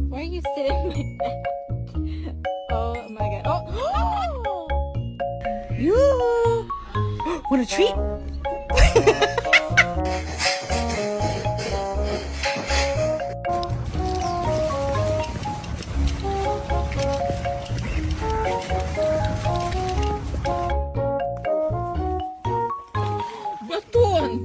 Why are you sitting like that? Oh my god. Oh! You want a treat? Baton!